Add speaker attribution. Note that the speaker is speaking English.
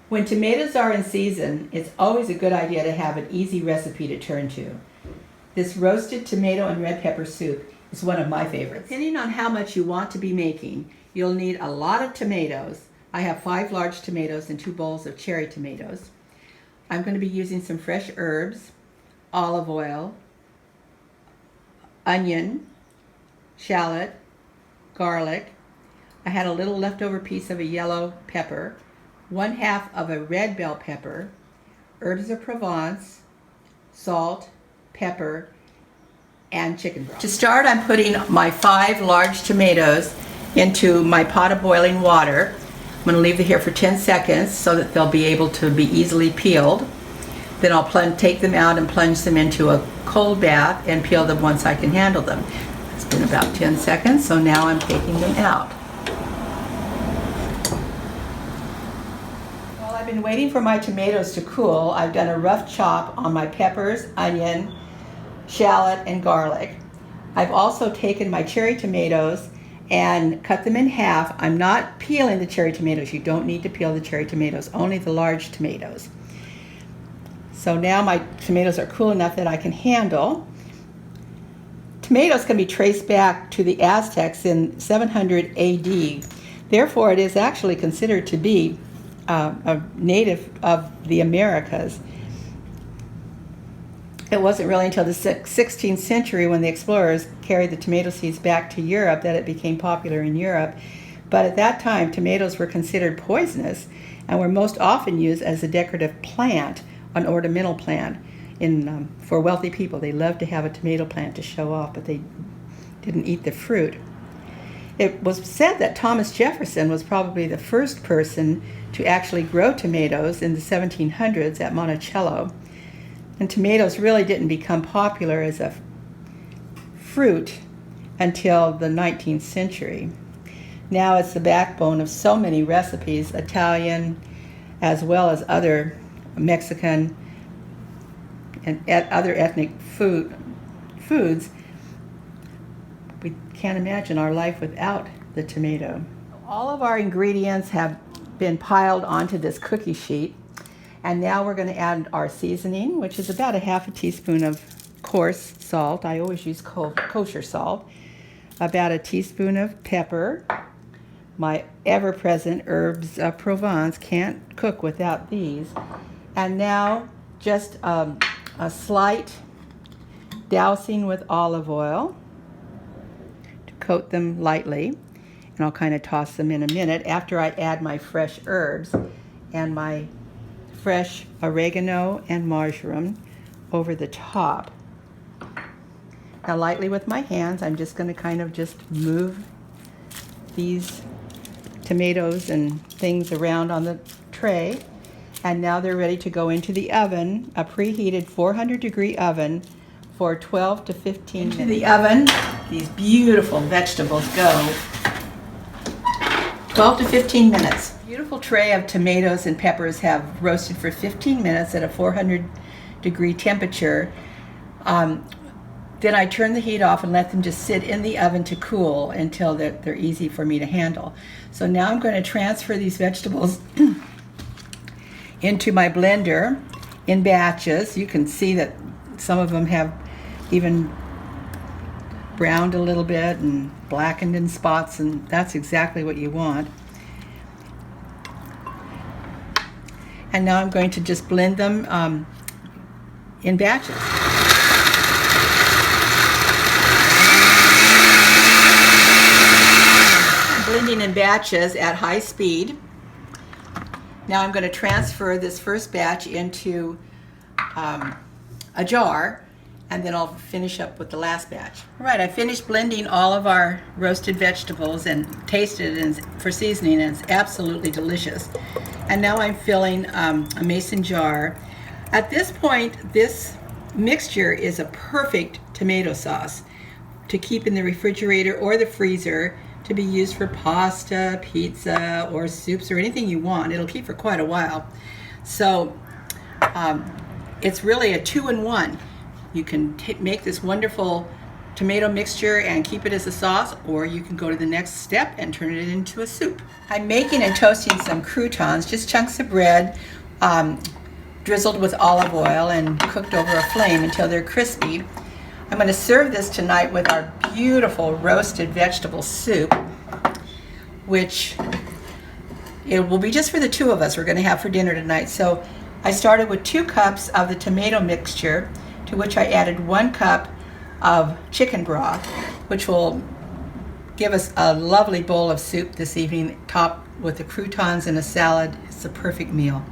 Speaker 1: When tomatoes are in season, it's always a good idea to have an easy recipe to turn to. This roasted tomato and red pepper soup is one of my favorites. Depending on how much you want to be making, you'll need a lot of tomatoes. I have 5 large tomatoes and 2 bowls of cherry tomatoes. I'm going to be using some fresh herbs, olive oil, onion, shallot, garlic. I had a little leftover piece of a yellow pepper, 1/2 of a red bell pepper, herbs of Provence, salt, pepper, and chicken broth. To start, I'm putting my 5 large tomatoes into my pot of boiling water. I'm going to leave it here for 10 seconds so that they'll be able to be easily peeled. Then I'll take them out and plunge them into a cold bath and peel them once I can handle them. It's been about 10 seconds, so now I'm taking them out. While I've been waiting for my tomatoes to cool, I've done a rough chop on my peppers, onion, shallot, and garlic. I've also taken my cherry tomatoes and cut them in half. I'm not peeling the cherry tomatoes. You don't need to peel the cherry tomatoes, only the large tomatoes. So now my tomatoes are cool enough that I can handle. Tomatoes can be traced back to the Aztecs in 700 AD. Therefore, it is actually considered to be a native of the Americas. It wasn't really until the 16th century when the explorers carried the tomato seeds back to Europe that it became popular in Europe. But at that time, tomatoes were considered poisonous and were most often used as a decorative plant, an ornamental plant. For wealthy people, they loved to have a tomato plant to show off, but they didn't eat the fruit. It was said that Thomas Jefferson was probably the first person to actually grow tomatoes in the 1700s at Monticello. And tomatoes really didn't become popular as a fruit until the 19th century. Now it's the backbone of so many recipes, Italian as well as other Mexican and other ethnic foods. We can't imagine our life without the tomato. All of our ingredients have been piled onto this cookie sheet. And now we're going to add our seasoning, which is about 1/2 teaspoon of coarse salt. I always use kosher salt. About 1 teaspoon of pepper. My ever-present herbs of Provence, can't cook without these. And now just a slight dousing with olive oil to coat them lightly. And I'll kind of toss them in a minute after I add my fresh herbs and my fresh oregano and marjoram over the top. Now lightly with my hands, I'm just going to kind of just move these tomatoes and things around on the tray. And now they're ready to go into the oven, a preheated 400-degree oven for 12 to 15 minutes. Into the oven, these beautiful vegetables go. 12 to 15 minutes. Beautiful tray of tomatoes and peppers have roasted for 15 minutes at a 400-degree temperature. Then I turn the heat off and let them just sit in the oven to cool until they're easy for me to handle. So now I'm going to transfer these vegetables into my blender in batches. You can see that some of them have even browned a little bit and blackened in spots, and that's exactly what you want. And now I'm going to just blend them in batches. I'm blending in batches at high speed. Now I'm going to transfer this first batch into a jar, and then I'll finish up with the last batch. All right, I finished blending all of our roasted vegetables and tasted it for seasoning, and it's absolutely delicious. And now I'm filling a mason jar. At this point, this mixture is a perfect tomato sauce to keep in the refrigerator or the freezer to be used for pasta, pizza, or soups, or anything you want. It'll keep for quite a while. So it's really a 2-in-1. You can make this wonderful tomato mixture and keep it as a sauce, or you can go to the next step and turn it into a soup. I'm making and toasting some croutons, just chunks of bread, drizzled with olive oil and cooked over a flame until they're crispy. I'm going to serve this tonight with our beautiful roasted vegetable soup, which it will be just for the two of us we're going to have for dinner tonight. So I started with 2 cups of the tomato mixture, to which I added 1 cup of chicken broth, which will give us a lovely bowl of soup this evening, topped with the croutons and a salad. It's a perfect meal.